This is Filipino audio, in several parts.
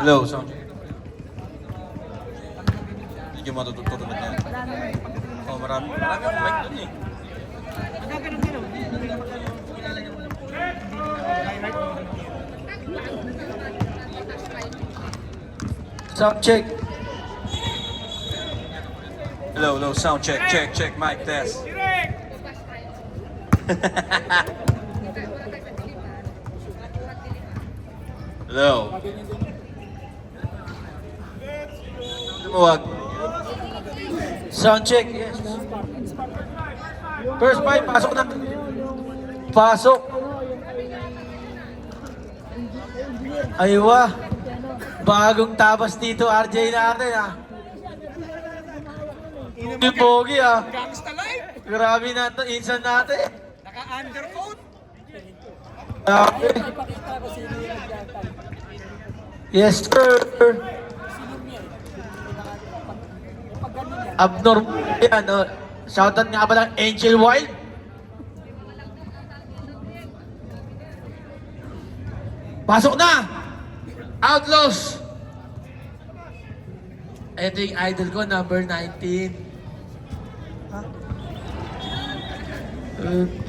Hello, sound check. Hindi nyo matututulog na. Oh, marami akong mic dun eh. Sound check. Hello, sound check, check, mic test. Hello. Tumuwag. Sound check, yes. First five, pasok na. Pasok. Aywa. Bagong tabas dito, RJ natin ah. Yung pogi ah. Gangsta life! Grabe natin, insan natin. Naka-undercoat! Grabe. Yes, sir. Abnormal yan. Oh. Shoutout nga pala, Angel Wild. Pasok na! Outlaws! Ito yung idol ko, number 19.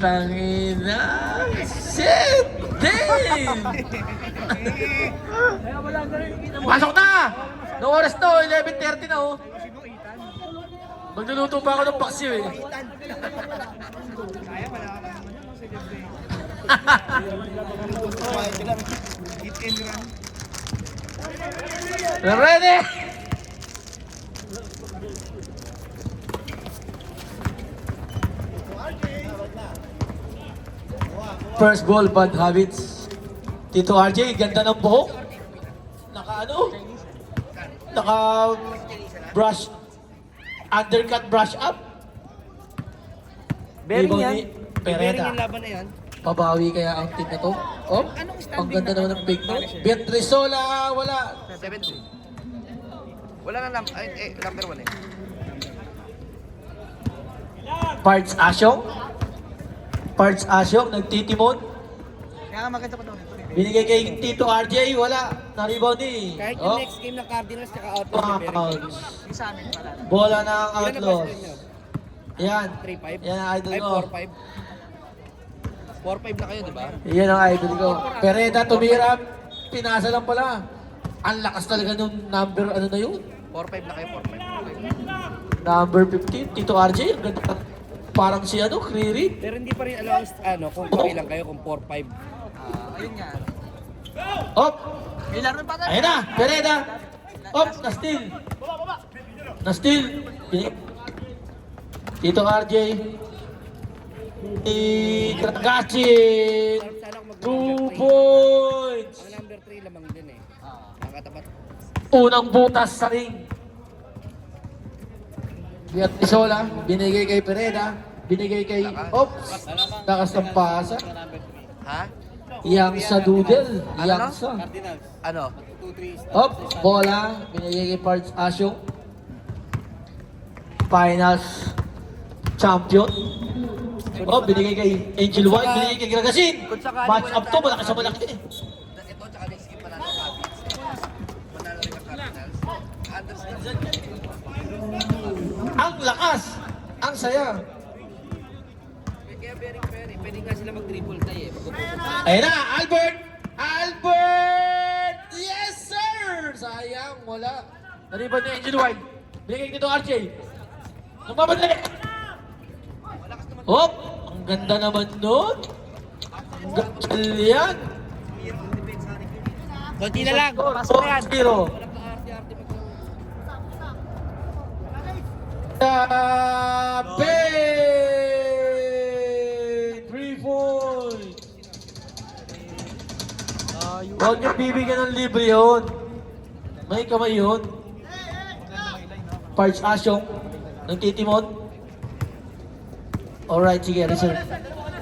Tangina! Shit! Damn! Pasok na! No oras to, 11:30 na oh. Magluluto pa ako ng paksiw eh. Kaya pala ako naman si Jebbe. Hit and run. Ready? First ball, bad habits. Tito RJ, ganda ng buhok. Naka brush, undercut brush up. Bearing yan. Pereda. Bearing yung laban na yan. Pabawi kaya ang team na to. Oh, ang ganda naman ng big no. Beatrizola, wala. 7-2. Wala na number 1 eh. Parts Asyong, nagtitimon. Kaya nga maganda pa daw nito. Binigay kay Tito RJ, wala. Na-rebound eh. Kahit yung next game ng Cardinals, tsaka outlaw yung bearing. Ouch. Yung sa amin pala. Bola ng Ilan na Outlaws. first game nyo? Yan. 3-5? Yan ang idol Ay, ko. 4-5 na kayo, di ba? Yan ang idol ko. Pereda tumira, pinasa lang pala. Ang lakas talaga nung number, ano na yun? 4-5 na kayo, 4-5. Number 15, Tito RJ. Ang ganda. Parang si ano, Kriri. Pero hindi pa rin alam kung kabilang kayo, kung 4-5. Ayun nga. Op! May laro pa tayo. Ayan na, Pereda. Op, na-steal. Na-steal. Tito RJ. Kragacin. 2 points. Ang number 3 lamang din eh. Nakatapat. Unang butas sa ring. Beatrizola, binigay kay Pereda. Binigay kay Ops. Lakas ng pasa. Ha? Yang sa Doodle. Yang sa. Ano? Op, bola. Binigay kay Parts Asyong. Finals champion. Oh, binigay kay Angel White, binigay kay Gragasin. Match up to, malaki sa malaki. Ito, tsaka next game panalo ng Cavs. Manalo rin ang Cardinals. Understand. Ang lakas. Ang saya. Kaya very, pwede nga sila mag-triple tayo eh. Ayun na, Albert! Albert! Yes, sir! Sayang, wala. Nariban ni Angel White. Binigay dito RJ. Nagmamadali. Hop! Ang ganda naman nun. Ang ganda yan. Konti na lang. Pasok na yan. Zero. Tape! 3 points. Huwag niyo bibigyan ng libre yun. May kamay yun. Parts Asyong. Nagtitimon. Alright, sige, reserve.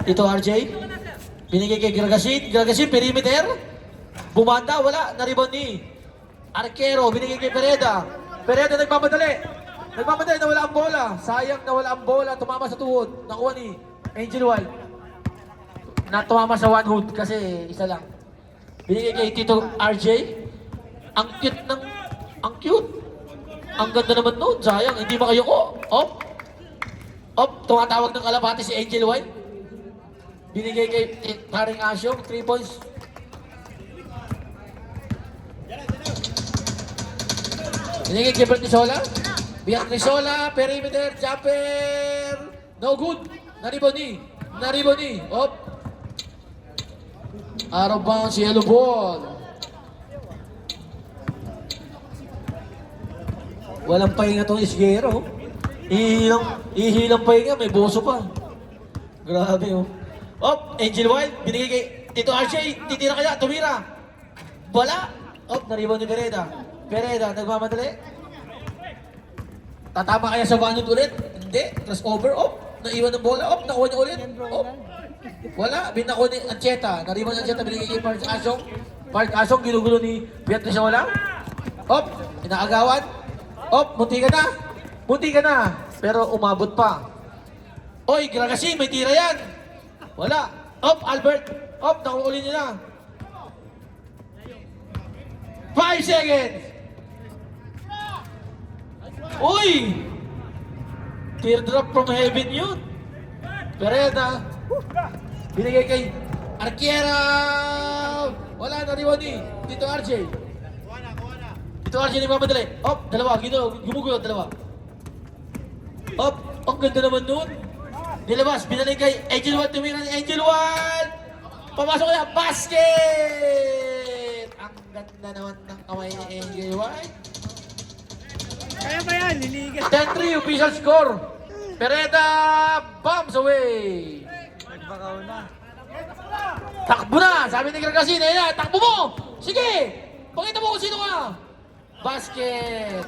Ito RJ. Binigay kay Gragasin. Gragasin, perimeter. Bumanda, wala. Na-rebound ni Arquero. Binigay kay Pereda. Pereda nagmamadali. Nagmamadali, nawala ang bola. Sayang nawala ang bola. Tumama sa tuhod. Nakuha ni Angel White. Na tumama sa one hood kasi isa lang. Binigay kay Tito RJ. Ang cute ng... Ang cute. Ang ganda naman nun. Sayang, hindi makayuko. Tumatawag ng kalapati si Angel White. Binigay kay Haring Asyong, 3 points. Binigay kay Bertisola. Bertisola, perimeter, jumper. No good. Nariboni. Out of bounds, yellow ball. Walang pahinga tong Isguero. Ihilang pahinga, may boso pa. Grabe oh. Angel Wild, binigay kay Tito RJ, titira kaya, tumira. Wala. Naribon ni Pereda. Nagmamadali. Tatama kaya sa banod ulit? Hindi. Crossover, naiwan ng bola, nakuha niya ulit. Wala, binako ni Ancheta. Naribon ni Ancheta, binigay kay Park Asong. Park Asong, ginugulo ni Beatrice wala. Inaagawan. Munti ka na. Pero umabot pa. Oy, Gragasin, may tira yan. Wala. Albert. Nakuuli niya na. 5 seconds. Uy! Teardrop from heaven yun. Pereda. Binigay kay Arquera. Wala na Riwani. Tito RJ. Tito RJ nagmamadali. Dalawa. Gumugulo, dalawa. Ang ganda naman nun. Nilabas, binalik kay Angel Wild. Tumira ni Angel Wild. Pamasok kaya, basket! Ang ganda naman ng kamay ni Angel Wild. Kaya ba yan? Liligas. 10-3, official score. Pereda, bombs away. Nagbakaw na. Takbo na! Sabi ni Gragasin, ayun na, takbo mo! Sige! Pakita mo kung sino ka! Basket!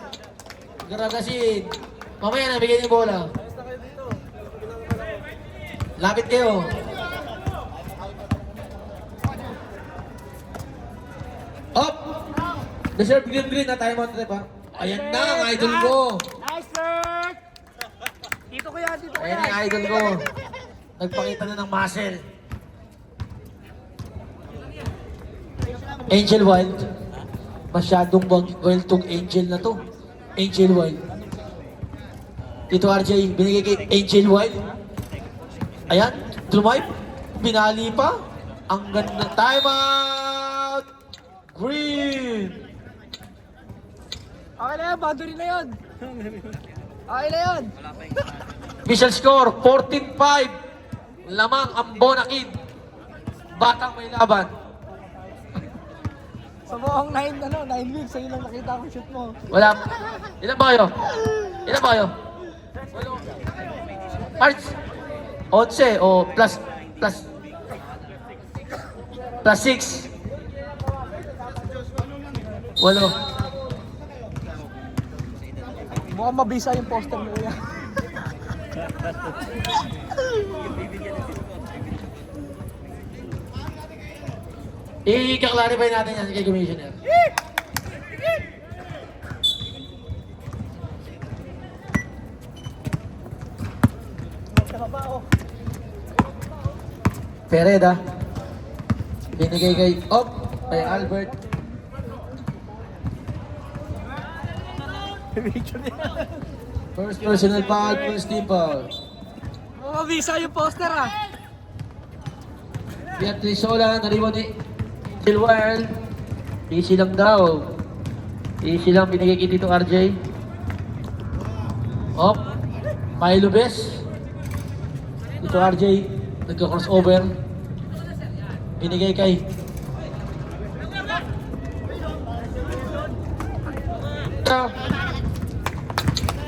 Gragasin. Mamaya na, bigyan niyo yung bola. Lapit kayo. Deserve green na tayo mga trip ha. Ayan na ang idol ko. Nice work! Dito ko yan. Ayan ang idol ko. Nagpakita na ng muscle. Angel Wild. Masyadong well tong Angel na to. Angel Wild. Tito RJ, binigay kay Angel Wild. Ayan, Trumipe. Binali pa. Ang ganda. Time out! Green! Okay na yan, boundary na yun. Okay na yun. Official score, 14-5. Lamang ang Bonakid. Batang may laban. Sa buong 9 weeks, sa'yo lang nakita ko shoot mo. Wala. Ilan ba kayo? Parts? 11 o plus 6. 8. Mukhang mabisa yung poster mo yan. I-clarify natin yan kay Commissioner. Pereda. Binigay kay Albert. First personal foul, first team foul. Mukhang mabisa yung poster ah. Beatrice Sola, nariwan ni Angel Wild. Easy lang daw. Easy lang binigay kay Tito RJ. Milo Bes. Tito RJ, nagka-crossover. Binigay kay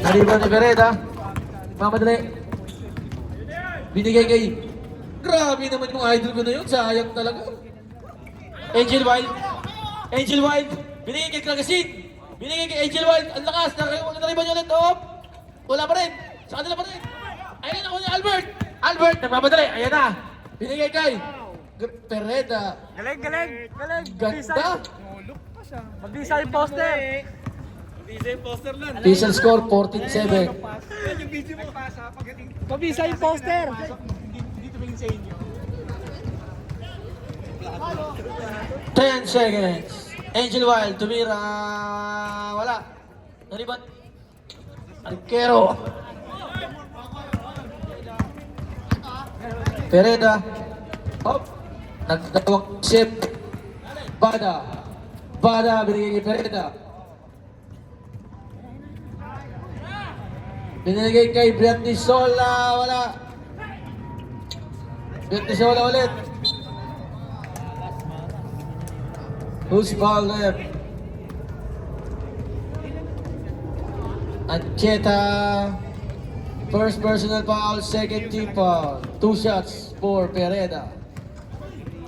nariwan ni Pereda. Mamadali. Binigay kay... Grabe naman yung idol ko na yun. Sayang talaga. Angel Wild. Binigay kay Gragasin. Binigay kay Angel Wild. Ang lakas. Nariban niyo ulit. Wala pa rin. Sa kanila pa rin. Ayan ako ni Albert. Nagmamadali. Ayan na. Binigay kay Pereda. Galing. Ganda. Mabisa yung poster. Official score 14-7. Mabisa yung poster. 10 seconds. Angel Wild, tumira. Wala. Nariban. Arquero. Pereda. Hop. Nagdawang sip. Bada. Bada binigay kay Pereda. Binigay kay Brianny Sola. Wala. Brianny Sola ulit. Who's ball left? Ancheta. First personal foul, second team foul. 2 shots for Pereda.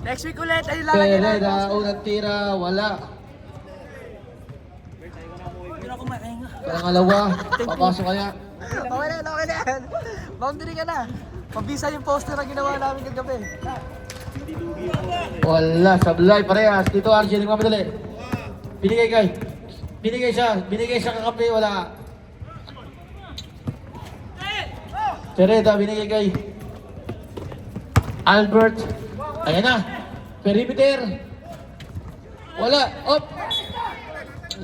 Next week ulit, ay lalagyan natin. Pereda, unang tira, wala. Pangalawa, papasok kaya. Okay na yan. Boundary ka na. Pabisa yung poster na ginawa namin kagabi. Wala, sablay, parehas. Dito RJ, nagmamadali. Binigay siya kakampi, wala. Pereda, binigay kay Albert. Ayan na. Perimeter. Wala. Op.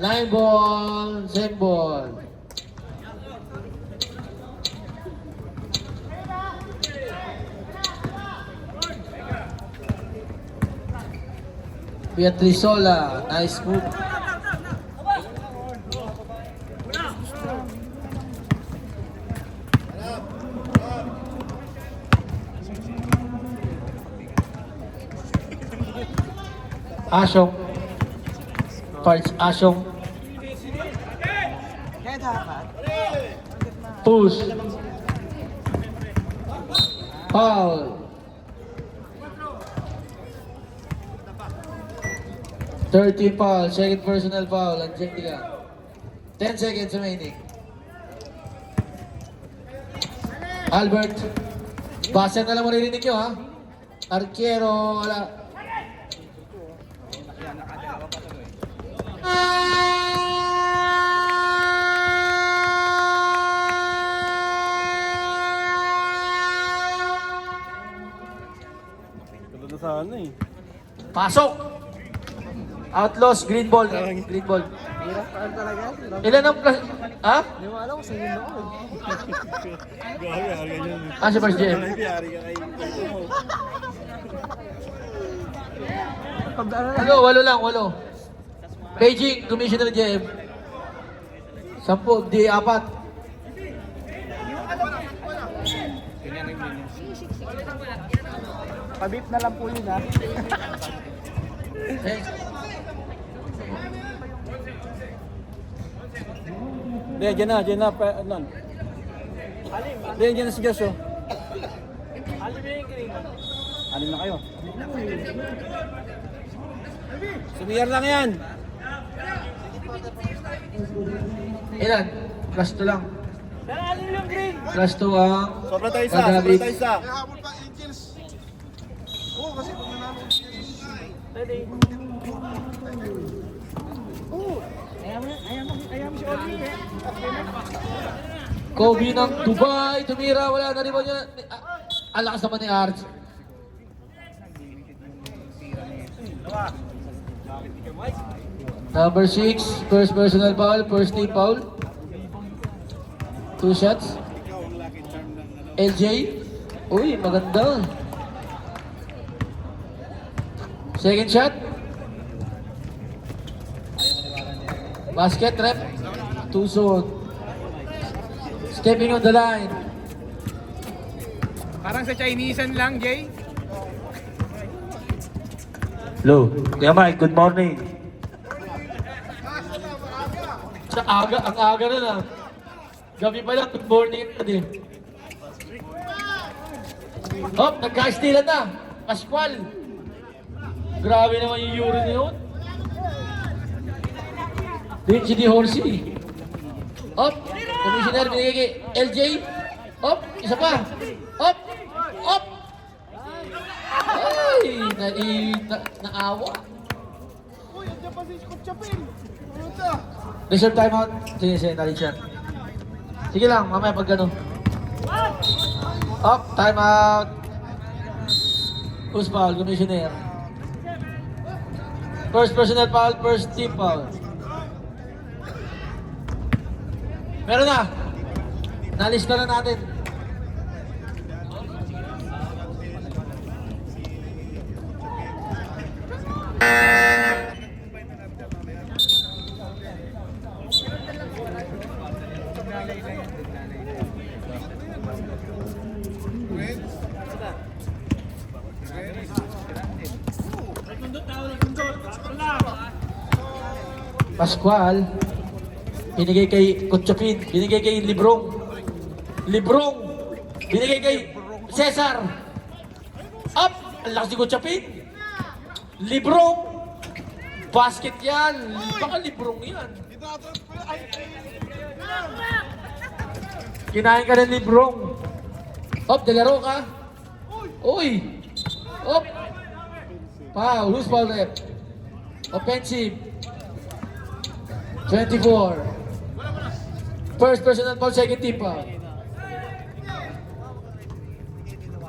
Line ball. Same ball. Beatriz Sola. Nice move. Asyong. Parts Asyong. Kaya dapat. Push. Foul. 30 foul. Second personal foul. Angelia. 10 seconds remaining. Albert. Basa na lang maririnig nyo ha. Arquero. Wala. Ganda sa ano eh. Pasok! Outlaws, green ball. Green ball. Hirap pa talaga. Ilan ang plus... Ha? Hindi mo alam kung saan yun ako. Ah, si First GM. Ano, walo lang, walo. Beijing, Commissioner GM. 10, di 4. Pabip na lang po yun ha. Eh, Diyan na, non. Diyan na si Joshua. Alim na kayo. Sumiyar lang yan. ilan? Plus 2 lang. Plus 2 ang... Sobra tayo isa, Kagabit. sobra tayo isa. Kobe ng Dubai, tumira, wala na rin ba niya? Ang lakas naman ni Arch. Number 6, first personal foul, first team foul. 2 shots. LJ. Uy, maganda. Second shot. Basket rep. 2 zone. Stepping on the line. Parang sa Chinesean lang, Jay. Hello. Kuya Mike, good morning. Sa aga, ang aga na na. Gabi pa lang, good morning na din. Hop, nagka-stealan na. Pascual. Grabe naman yung Euro na yun. Richie Di Horsey. Hop, Commissioner, binigay kay LJ. Hop, isa pa. Hop, hop. Ay, naawa. Reserve timeout. Sige, nalit siya. Sige lang, mamaya pag gano'n. Up, timeout. Who's foul, Commissioner? First personal foul, first team foul. Meron na. Nalista na natin. Pascual, binigay kay Kutchopin, binigay kay Librong. Librong, binigay kay Cesar. Up, ang lakas ni Kutchopin. Librong, basket yan. Baka Librong yan. Kinain ka ng Librong. Up, dalaro ka. Uy, up. Foul, who's foul rep? Offensive. 24. First personal foul, second team foul.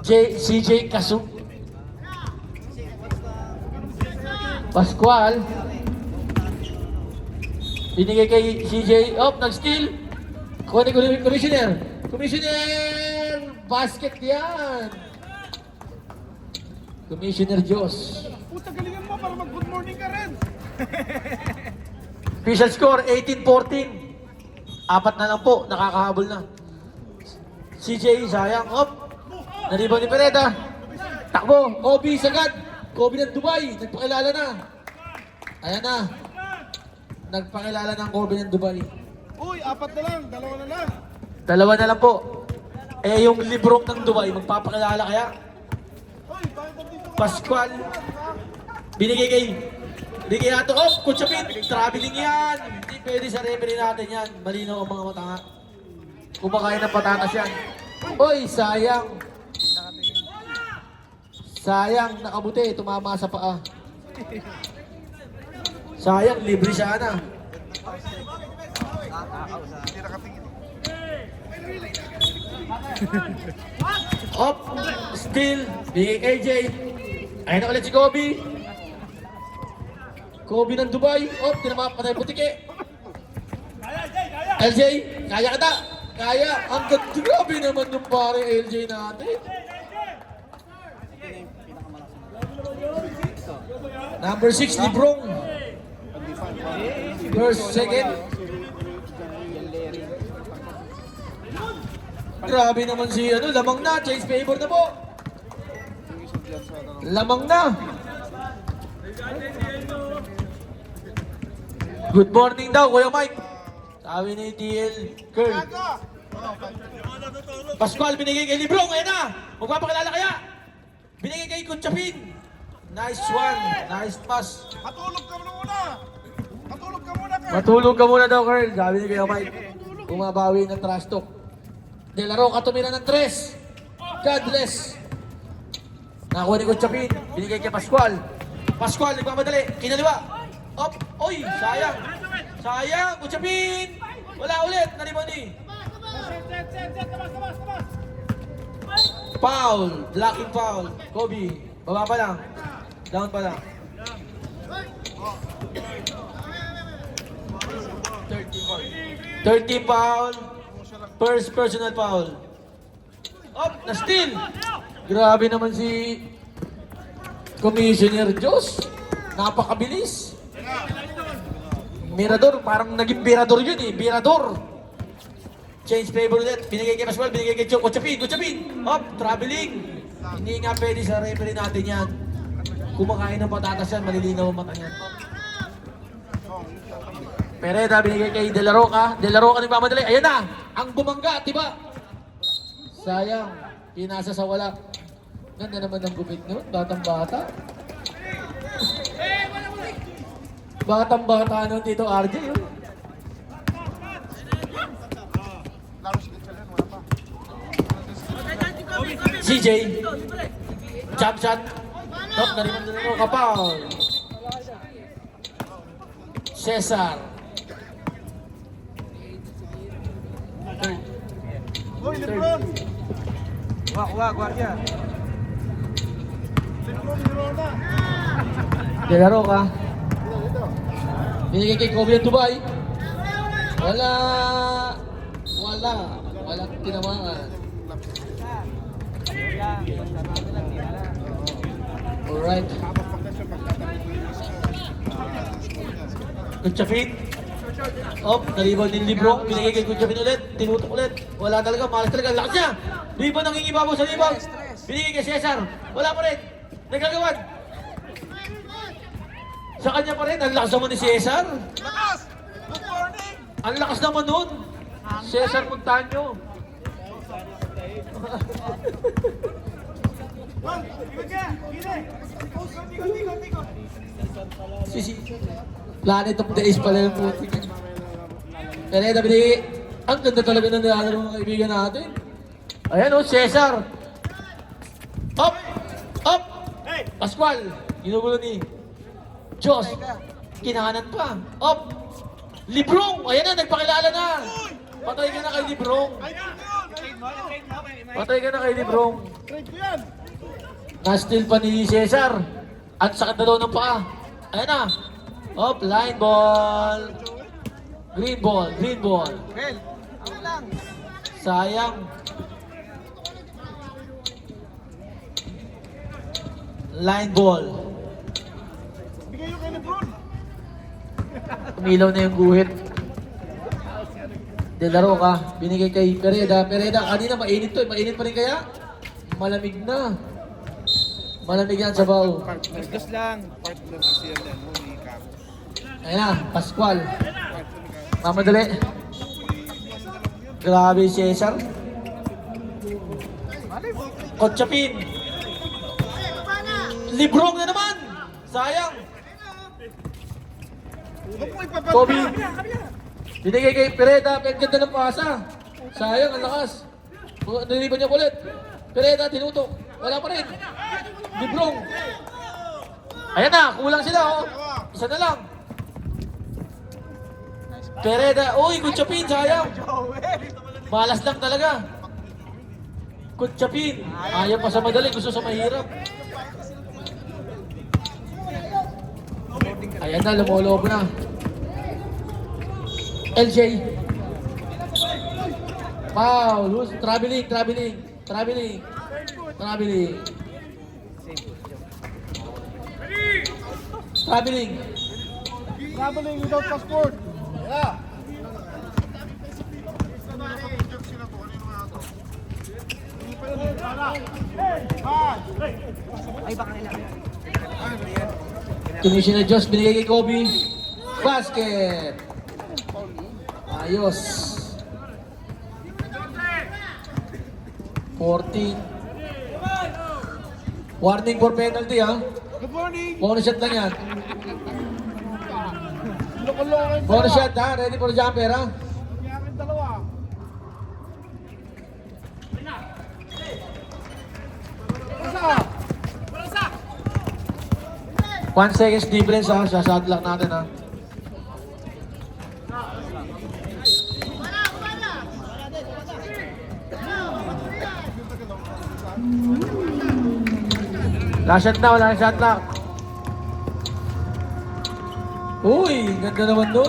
CJ Kasu. Pascual. Binigay kay CJ. Oh, nag-steal. Kuha ni Commissioner. Commissioner! Basket yan. Commissioner Diyos. Puta, galingan mo para mag-good morning ka rin. Official score, 18-14. Apat na lang po, nakakahabol na. CJ, sayang. Up. Naribaw ni Pereda. Takbo. Kobe, sagad. Kobe ng Dubai. Nagpakilala na. Ayan na. Nagpakilala ng Kobe ng Dubai. Uy, apat na lang, dalawa na lang. Dalawa na lang po. Eh, yung librong ng Dubai, magpapakilala kaya? Pascual. Binigay nato. Oh, Kutchapin. Traveling yan. Hindi pwede sa referee natin yan. Malinaw ang mga mata. Kumakain ng patatas yan. Oy, sayang. Sayang, nakabuti. Tumama sa paa. Sayang, libre sana. Up, still, bigay AJ. Ayun na ulit si Kobe. Kobe ng Dubai. Up, tinama patay putike. LJ, kaya ka ta? Kaya. Ang grabe naman yung pare LJ natin. Number 6, Librong. First, second. Grabe naman si lamang na, change favor na po. Lamang na. Good morning daw, Kuya Mike. Sabi ni TL Curl. Pascual, binigay kay Librong, ayan na. Magpapakilala kaya. Binigay kay Kutchapin. Nice one, nice pass. Matulog ka muna. Matulog ka muna, Kurt. Matulog ka muna daw, Curl. Sabi ni Kuya Mike. Bumabawi ng trash talk. Delaro ka tumira ng 3. God bless. Nakuha ni Kutchapin. Binigay kay Pascual. Pascual, nagmamadali. Kinaliwa. Up. Oy, sayang. Sayang. Kutchapin. Wala ulit. Narimoni. Foul. Blocking foul. Kobe. Baba pa lang. Down pa lang. 30 foul. First personal foul. Up, na-steal. Grabe naman si Commissioner Diyos. Napakabilis. Mirador, parang naging Birador yun eh. Birador. Change favor ulit. Binigay kay Pascual, binigay kay Kutchapin. Kutchapin. Up, traveling. Hindi nga pwede sa referee natin yan. Kumakain ng patatas yan, malilinaw ang mata niyan. Pereda, binigay kay De La Roca. De La Roca nagmamadali. Ayan na! Ang bumangga, diba? Sayang. Pinasa sa wala. Ganda naman ng gupit nun. Batang-bata. Batang-bata nun dito, RJ. Oh. CJ. Jump shot. Top, nariman na rin ka pa. Cesar. Uy, Lebron. Guardia. Lebron, Lebron na. De La Roca. Binigay kay Kobe ng Dubai. Wala. Walang tinamaan. Alright. Kutsafin. Nalibaw ni Librong. Binigay kay Kutsafin ulit. Tinutok ulit. Wala talaga. Malas talaga. Lakas niya. Libaw nangingibabaw sa libaw. Binigay kay Cesar. Wala pa rin. Nagkagawan. Sa kanya pa rin. Ang lakas naman ni Cesar. Lakas! Good morning! Ang lakas naman nun. Cesar Montaño. Bang! Ikot ka! Gine! Ikot! Sisi. Planet of the Ace pala yung puti. Pereda, binigay. Ang ganda talaga ng nilalaro ng mga kaibigan natin. Ayan o, Cesar. Up! Up! Pascual. Ginugulo ni Diyos. Kinahanan pa. Up! Librong! Ayan na, nagpakilala na. Patay ka na kay Librong. Patay ka na kay Librong. Trade ko yan! Na-steal pa ni Cesar. At sakit na daw ng paa. Ayan na. Up, line ball. Green ball, green ball. Well, ako lang. Sayang. Line ball. Bigay yung kay Lebron! Umilaw na yung guhit. Delaro ka. Binigay kay Pereda. Pereda, kanina mainit to. Mainit pa rin kaya? Malamig na. Malamig yan sa baw. Gas lang. Part lang kasi yan. Huli ka. Ayan na, Pascual. Mamadali. Grabe si Cesar. Kotsapin. Librong na naman. Sayang. Huwag mo ipapag... Kobe. Binigay kay Pereda. Ang ganda ng pasa. Sayang, ang lakas. Niliban niya ulit. Pereda, tinutok. Wala pa rin. Librong. Ayan na, kulang sila oh. Isa na lang. Pereda, uy, Kutsapin, sayang. Malas lang talaga. Kutsapin, ayaw pa sa madali, gusto sa mahirap. Ayan na, lumolobo na. LJ. Wow, traveling. Traveling. Traveling without passport. Yeah. Tunisya na Diyos, binigay kay Kobe. Basket. Ayos. 14. Warning for penalty ha. Good morning. Bonus shot lang yan. Loko-loko yung Bonus shot ha. Ready for jumper ha. Yakin dalawa. Basta! 1 seconds difference ha. Sa shot lock natin ha. Last shot na, wala nang shot lock. Uy, ganda naman doon.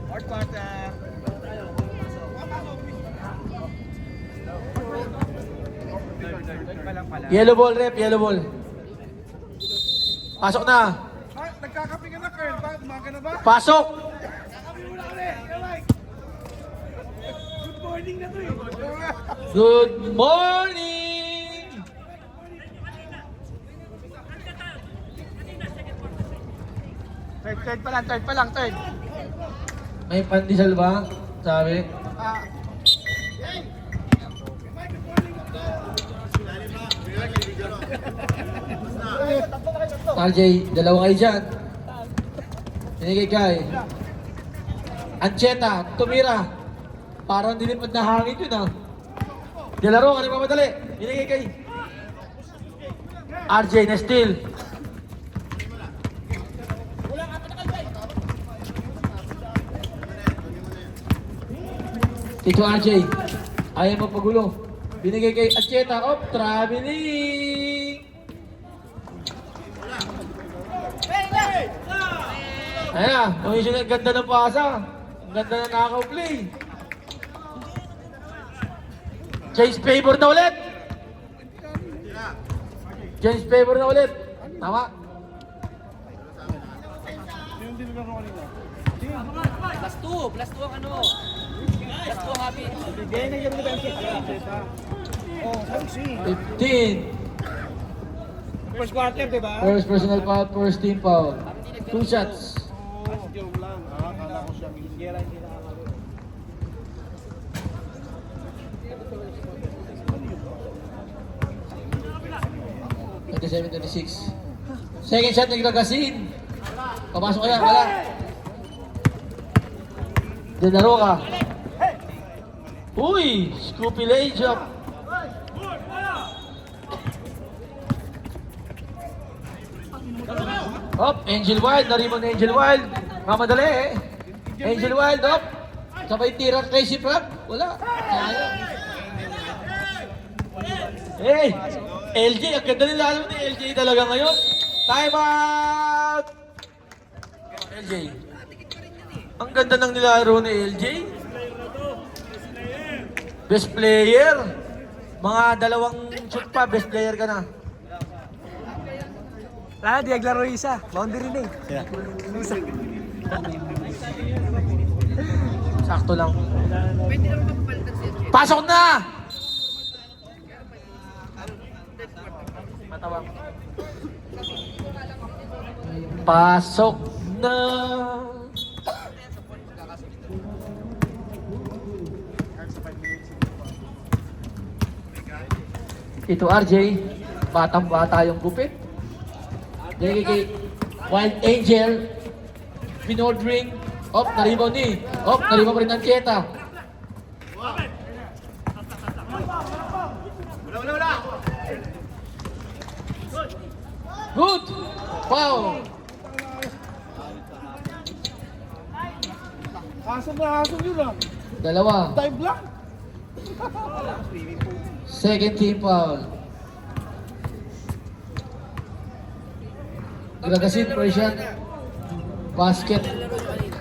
Fourth quarter. Yellow ball rep, yellow ball. Pasok na. Ay, nagkakape ka na, Kyle. Bakit? Umaga na ba? Pasok. Good morning na to eh. Good morning. Third pa lang. May pandesal ba? Sabi. RJ, dalawa kayo dyan. Binigay kay Ancheta, tumira. Parang dilipad na hangin yun ah. Dilaro, kanina mamadali. Binigay kay RJ na steal. Ito RJ. Ayaw magpagulo. Binigay kay Acheta. Oh, traveling. Ayan na. Komisyon ang ganda ng pasa. Ang ganda ng nakaka-play. James favor na ulit. James favor na ulit. Tama. Plus 2 ang ano. Plus 2 happy. Oh, Chelsea. 15. First quarter, di ba? First personal foul, first team foul. 2 shots. Joke lang. Akala ko siya. Higuera hindi nakakalo. 27-26. Second shot ng Gragasin. Papasok kaya, wala. Dinaro ka. Uy! Scoopy layup. Hop, Angel Wild. Narimon Angel Wild. Mamadali eh. Angel Wild, hop. Sabay tira Tracy Frank. Wala. Sayang. Hey! LJ, ang ganda nila alam ni LJ talaga ngayon. Time out! LJ. Ang ganda ng nilaro ni LJ. Best player. Mga dalawang shoot pa, best player ka na. Wala, di naglaro yung isa. Boundary na eh. Isa. Sakto lang. Pwede naman magpapalitan si Jet. Pasok na! Matawang. Pasok na! Ito RJ, batang-bata yung gupit. Dahil kay Wild Angel, pinordring. Op, naribaw ni. Op, naribaw pa rin ng Cheta. Good! Foul! Hasog yun ah. Dalawa. Dive lang. Second team foul. Gragasin, Persian. Basket.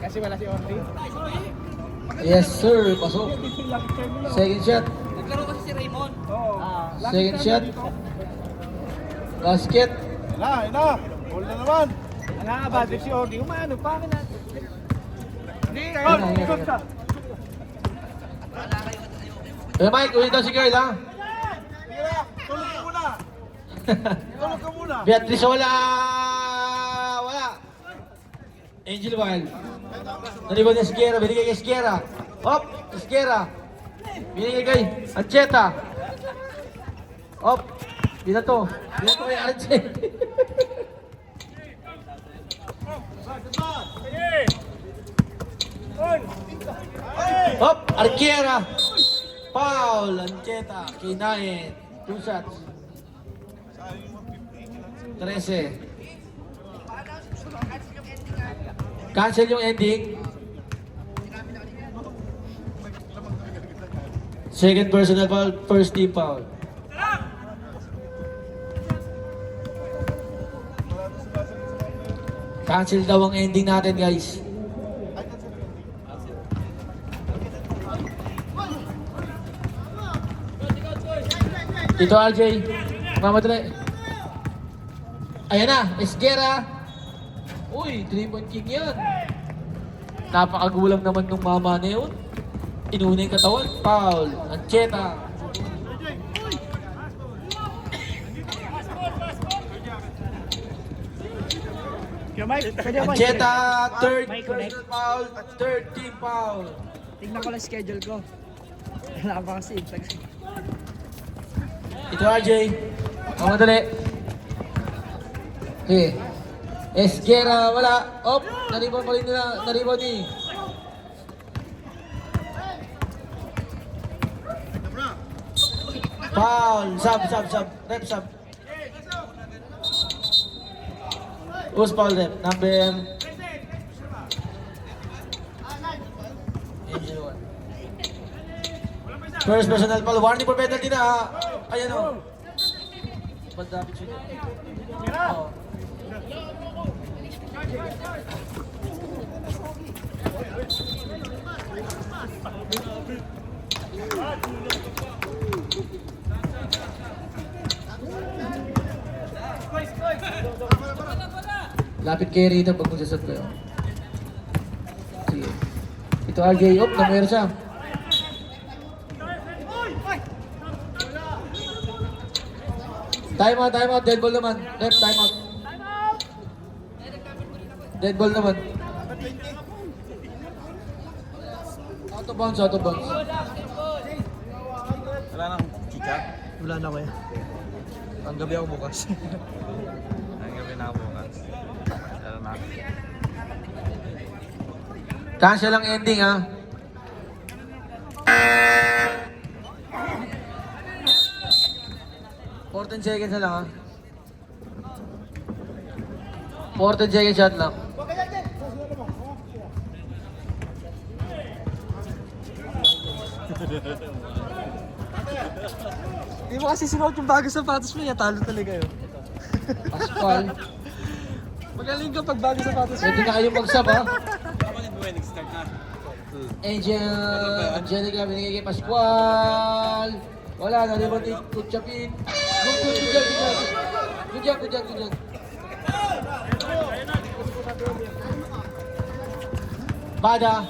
Kasi wala si Orly. Yes sir, pasok. Second shot. Naglaro kasi si Raymond. Oo. Second shot. Basket. Ina. Goal na naman. Nakakabadip si Orly. Umano, pangin na. Hindi, Ayun, ayun, ikot ka. Eh Mike, uwi daw si girl ha. Sige na, tulog ka muna. Tulog ka muna. Beatrice wala. Wala. Angel Wild. Naligon ni Esquera, binigay kay Esquera. Hop, Esquera. Binigay kay Ancheta. Hop, binato. Binato kay RJ. Hop, Arquera. Foul, Ancheta. Kinain. 2 shots. 13. Cancel yung ending. Second personal foul, first team foul. Cancel daw ang ending natin, guys. Ito RJ, mamadali. Ayan na, Esguera. Uy, 3-point king yan. Napakagulang naman ng mama na yun. Inuna yung katawan, foul. Ancheta. Ancheta, third personal foul, third team foul. Tingnan ko lang schedule ko. Wala pa kasi. Ito RJ, mamadali. Okay. Esguera, wala. Op, naribon pa rin nila. Naribon ni. Foul. Sub. Rep sub. Who's foul rep? Number... Angel 1. First personal foul. Warning for penalty na. Ayan o. Baldapit siya. Oo. Lapit kayo rito pag magsasab kayo. Sige. Ito RJ. Op, namero siya. Time out. Dead ball naman. Left, time out. Dead ball naman. Out of bounds. Wala nang chicha. Wala na kuya. Ang gabi ako bukas. Ang gabi na ako bukas. Lalo na. Cancel ang ending ha. Fourteen seconds na lang ha. 14 seconds shot lang. Hindi mo kasi sinuot yung bagong sapatos mo, talo talaga yun. Pascual. Magaling ka pag bagong sapatos mo. Pwede na kayo mag-sub ha. Kapag nag-start na. Angelica, binigay kay Pascual. Wala, nalibat ni Kutchapin. Good job. Bada.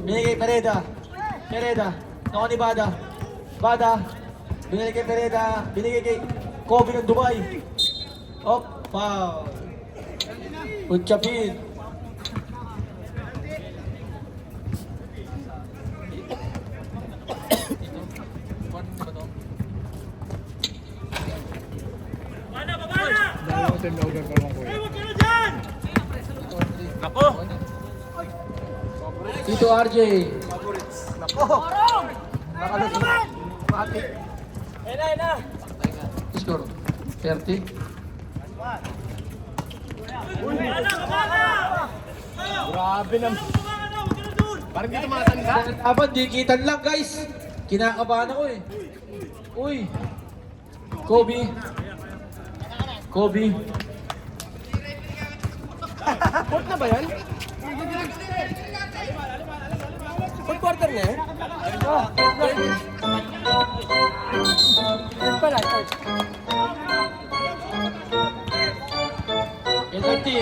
Binigay kay Pereda. Naku ni Bada. Binigay kay Pereda. Binigay kay Kobe ng Dubai. Op, foul. Kutchapin. Ako! Tito RJ. Score. 30. Grabe naman. Parang di tumatanda. Dapat dikitan lang guys. Kinakabahan ako eh. Uy. Kobe. Fourth na ba yan? Fourth quarter na yan? Oo. Yan pala. Penalty.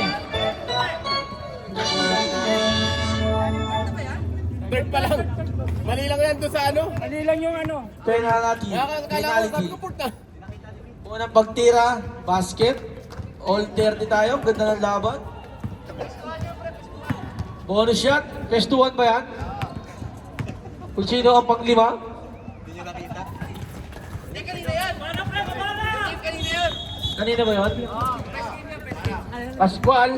Third pa lang. Mali lang yan doon sa ano? Mali lang yung ano. Penalty. Kala ko sabi ko fourth na. Unang pagtira, basket. All 30 tayo, ganda ng laban. Bonus shot, best to 1 ba yan? Kung sino ang panglima? Hindi nyo nakita? Hindi, kanina yan. Kanina yan. Kanina ba yun? Pascual,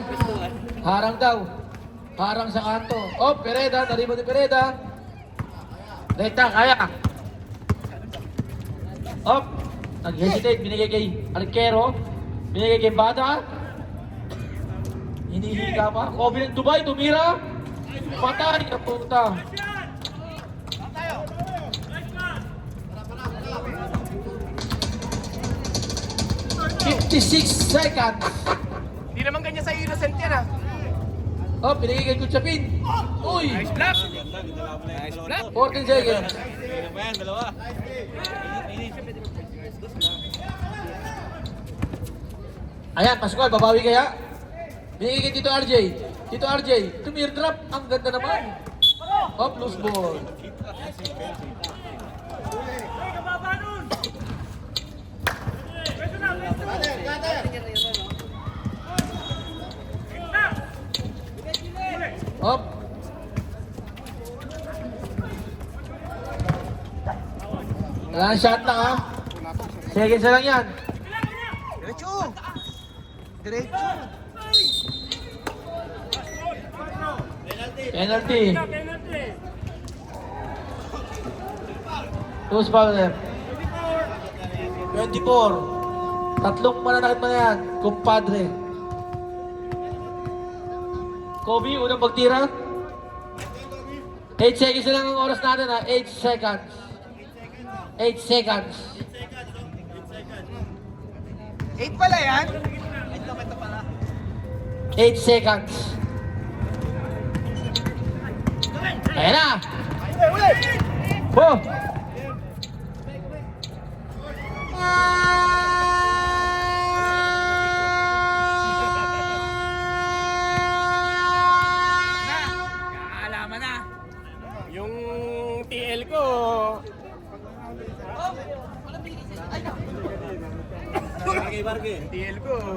harang daw. Harang sa kanto. Oh, Pereda, nalibot ni Pereda. Rekta, kaya. Oh, nag-hesitate, binigay kay Arquero. Binigay kay Bada. Hinihiga pa. Kobe ng Dubai, tumira. Patay na puta. "56 seconds." Hindi naman ganyan sa innocent yan ah. Oh, binigay kay Kutchapin. Uy! Nice block. Nice block. 14 seconds. Ano pa yan? Dalawa. Ayan, Pascual, babawi kaya? Binigay kay Tito RJ. Tito RJ, tumir drop. Ang ganda naman. Hop, loose ball. Hop. Wala shot lang ha. Seconds na lang yan. Diretso. Penalty. Who's foul left? 24. Tatlong mananakit mo na yan, kumpadre. Kobe, unang pagtira. 8 seconds na lang ang oras natin ha. 8 seconds. 8 seconds. 8 pala yan? 8 seconds. Ayan na. Oh. Alaman na. Yung TL ko. TL ko.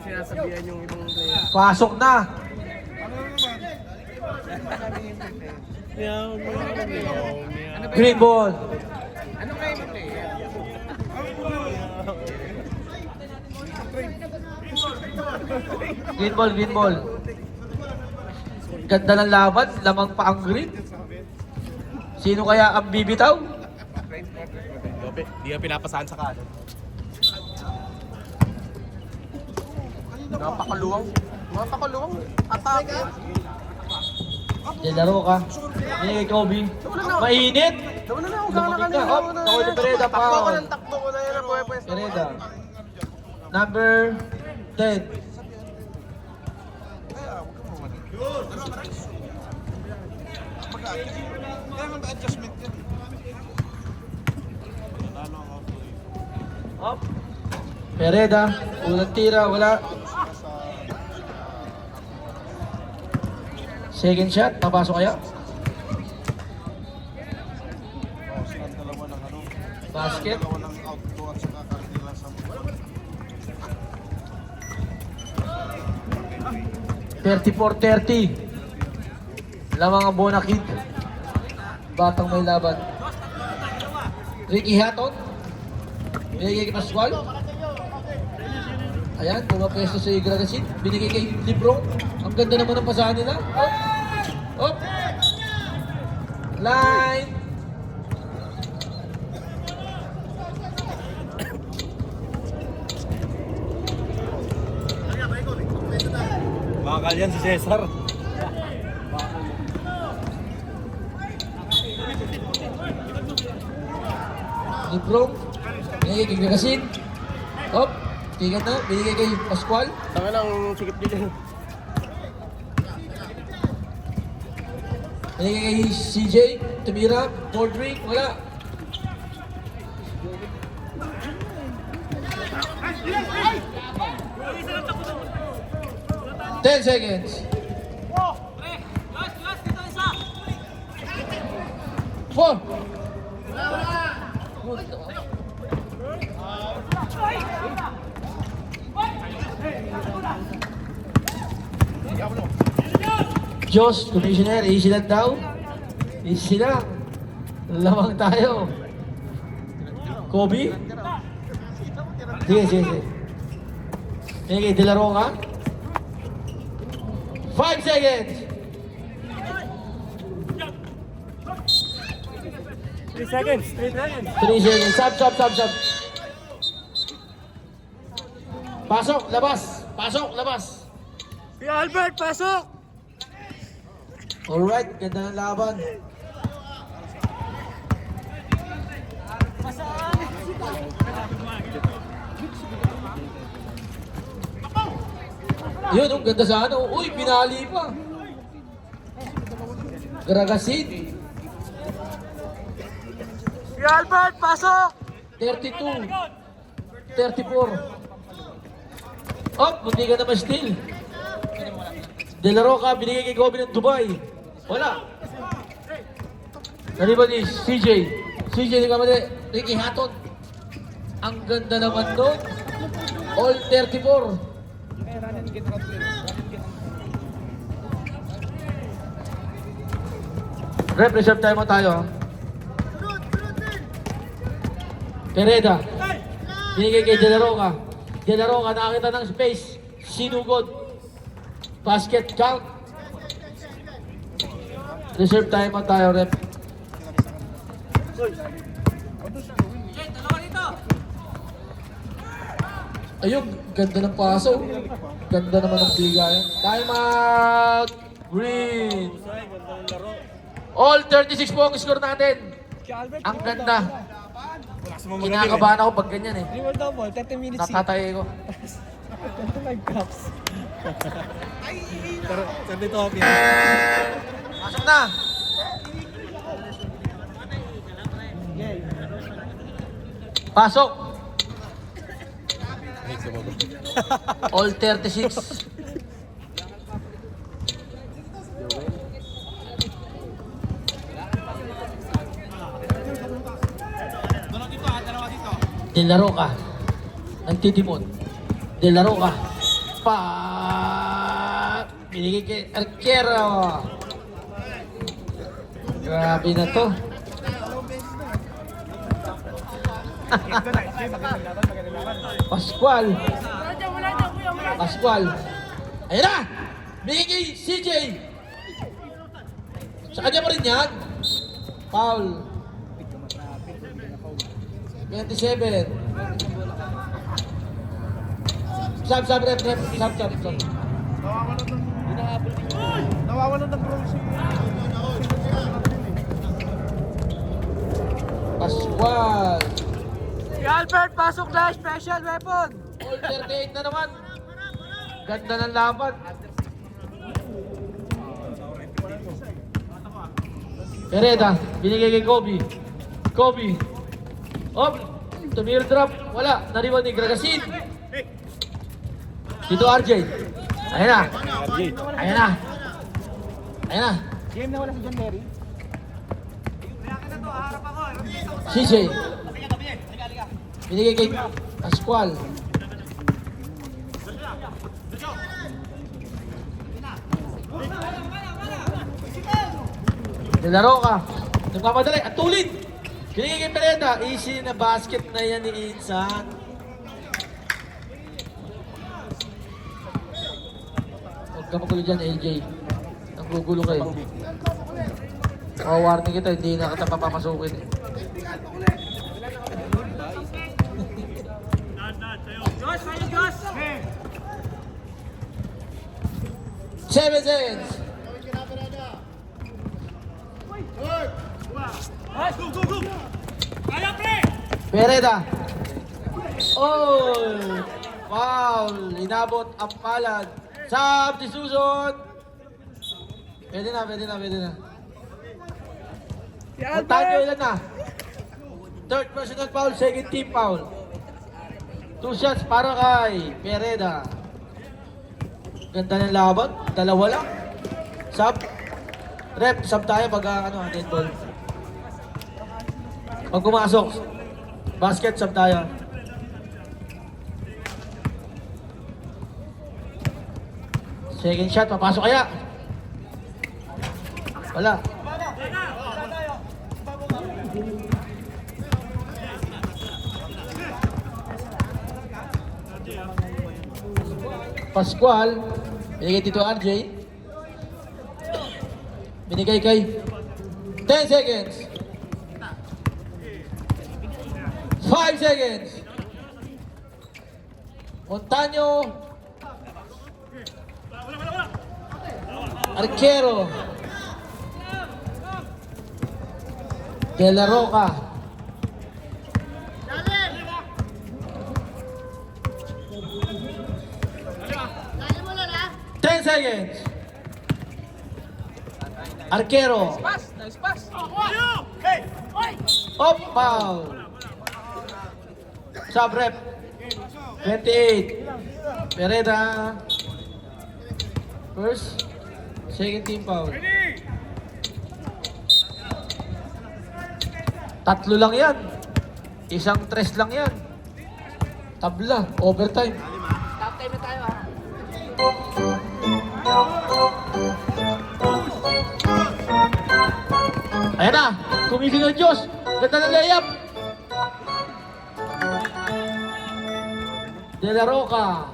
Sinasabihan yung ibang player. Pasok na. Green ball. Ano kayo mo player? Green ball, green ball. Ganda ng laban, lamang pa ang green. Sino kaya ang bibitaw? Di ka pinapasahan sa kanan. Napakaluwang. Napakaluwang. Atake. Laro ka. Hindi kay Kobe. Mainit. Nawala na ako. Lumapit ka. Hop, nakuha ni Pereda pa. Takbo ko ng takbo ko na yan. Pwede. Pereda. Number 10. Hop. Pereda. Unang tira. Wala. Second shot. Papasok kaya? Basket. 34-30. Lamang ang Bonakid. Batang may laban. Ricky Hatton. Binigay kay Pascual. Ayan, pumapesto si Gragasin. Binigay kay Libro. Ang ganda naman ng pasahan nila. Op! Op! Line! Bakal yan si Cesar. Libro. Binigay kay Gragasin. Op! Tigan na. Binigay kay Pascual. Tanga ng sikip nila. Binigay kay CJ. Tumira. Board ring. Wala. Ten seconds. Four. Diyos, Commissioner, easy lang daw. Easy lang. Lamang tayo. Kobe? Sige, sige, sige. Sige, dilaro ka. 5 seconds. 3 seconds. 3 seconds. 3 seconds. Sub. Pasok, labas. Pasok, labas. Si Albert, pasok! Alright, ganda ng laban. Yun, ang ganda sa ano. Uy, pinali pa. Gragasin. Si Albert, pasok! 32. 34. Oh, hindi ka naman steal. Delaro ka, binigay kay Kobe ng Dubai. Wala. Naliban ni CJ. CJ, hindi ka mali. Ricky Hatton. Ang ganda naman doon. All 34. Rep, reserve time mo tayo. Ha? Pereda. Binigay kay Delaroca. Delaroca, nakakita ng space. Sinugod. Basket count. Reserve time mo tayo, rep. Ayun, ganda ng paso. Ganda naman ng bigayan. Time out! Green! Ganda ng laro. All 36 po ang score natin. Ang ganda. Kinakabahan ako pag ganyan eh. Reward double, 30 minutes. Natatay ko. 25 cups. Pero, sabi ito, happy. Pasok na. Pasok. All 36. Dilaro ka. Nagtitimon. Dilaro ka. Pa. Binigay kay Arquero. Grabe na to. Pascual. Pascual. Ayun na! Bigay kay CJ. Sa kanya pa rin yan. Foul. 27. Sab, rep. Sab. Nawawalan ng bro si... Pascual. Si Albert, pasok na, special weapon. All 38 na naman. Ganda ng laban. Pereda, binigay kay Kobe. Kobe. Op, tumir drop. Wala, nariwan ni Gragasin. Dito RJ. Ayan na. Ayan na. Ayan na. Game na wala si John Terry. CJ. Binigay kay Pascual. Nilaro ka. Nagmamadali. At tulid. Binigay kay Pereda. Easy na basket na yan ni Insan. Huwag ka magulo dyan, LJ. Nagugulo kayo. Warning kita, hindi na kita papapasukin. Seven seconds. Pereda. Oh! Foul! Inabot ang palad. Substitution! Pwede na. Montaño, ilan na? Third personal foul, second team foul. 2 shots para kay Pereda. Ganda ng laban. Dalawa lang. Sub. Rep, sub tayo pag netball. Pag pumasok, basket, sub tayo. Second shot, papasok kaya? Wala. Pascual, binigay dito RJ. Binigay kay 10 seconds. 5 seconds. Montaño. Arquero. De la Roca. Seconds. Arquero. Nice pass. Up, foul. Sub rep. 28. Pereda. First. Second team foul. Tatlo lang yan. Isang tres lang yan. Tabla. Overtime. Top time na tayo ha. Ayan na, kumiling ang Diyos. Ganda ng layup. De la Roca.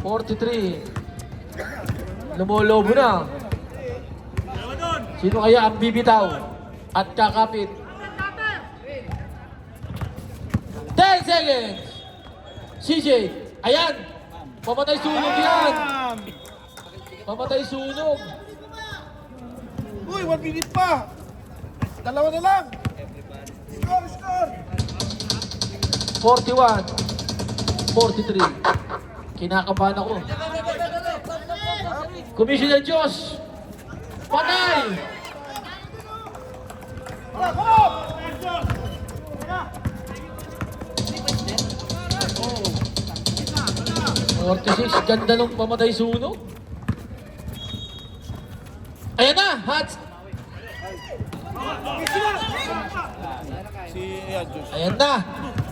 43. Lumolobo na. Sino kaya ang bibitaw at kakapit? 10 seconds. CJ, ayan. Pamatay sunog yan. Pamatay sunog. Uy, 1 minute pa! Dalawa na lang! Score, score! 41. 43. Kinakabahan ako. Commissioner Diyos. Patay! Oh. 46, ganda nung pamatay sunog. Ayan na, Hats. Ayan na,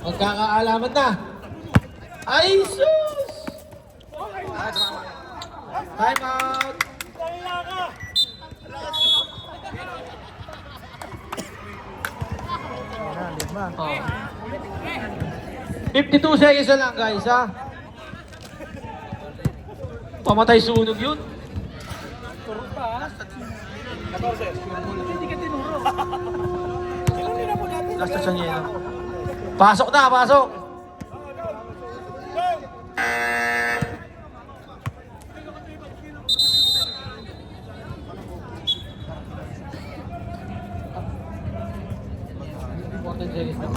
magkakaalaman na. Ay, sus! Time out! Oh. 52 seconds na lang guys ha. Pamatay sunog yun. Last touch ang yelo. Pasok na, pasok! Important seconds na.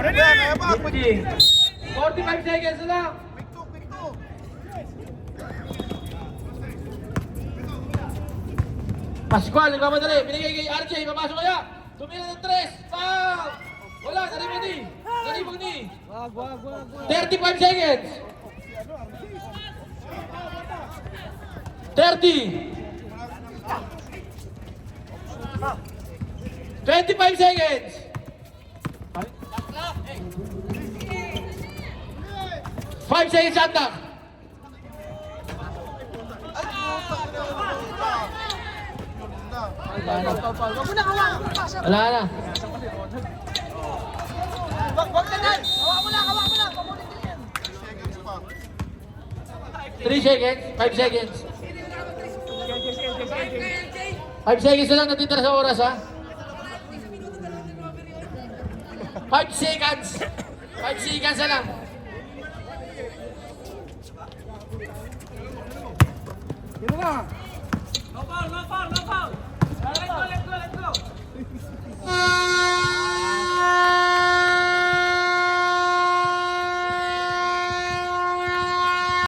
Ready! 45 seconds na lang. Pascual, nagmamadali. Binigay kay RJ. Papasok kaya. Tumira ng 3. Foul! Wala, naribog ni. Naribog ni. 35 seconds. 30. 25 seconds. 5 seconds attack. Wala na. Wag na yan! Hawa mo na! Pamulit din yan! 3 seconds. 5 seconds. 5 seconds na lang natitira sa oras ha. 5 seconds. 5 seconds na lang. Ito na! No foul! Let's go!